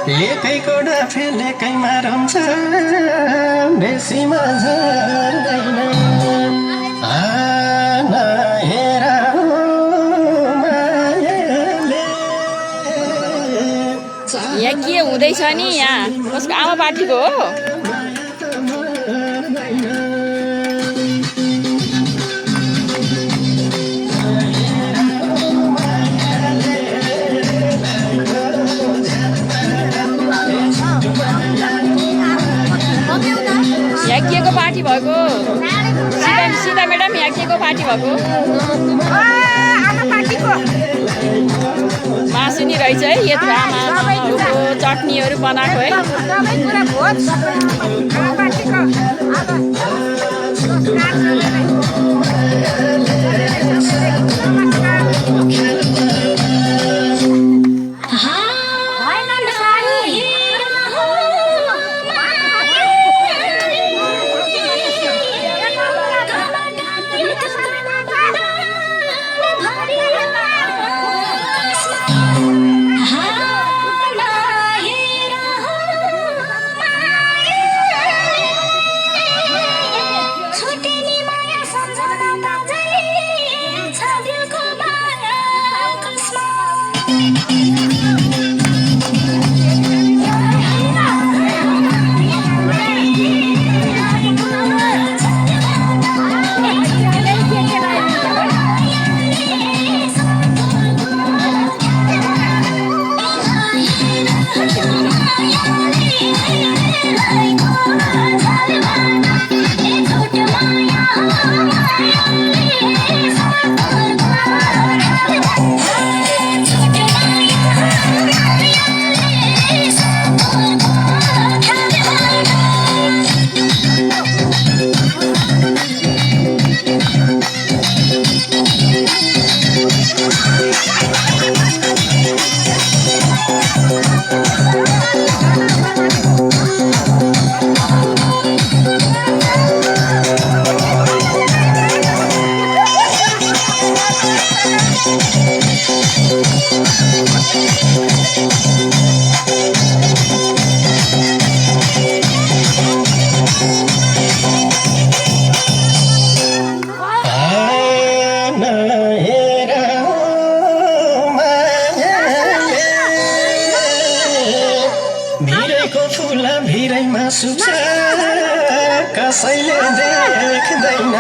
लेकैको डाफे लेकैमा रम्छ बेसीमा झर्दैन हेर यहाँ के हुँदैछ नि यहाँ कसको आमा पार्टीको हो यहाँ के को पार्टी भएको सीता मैडम यहाँ के को पार्टी भएको मासु नि रहेछ है यत्रो आमाको चटनीहरू बनाएको है भिरैमा सुक्छ कसैले देख्दैन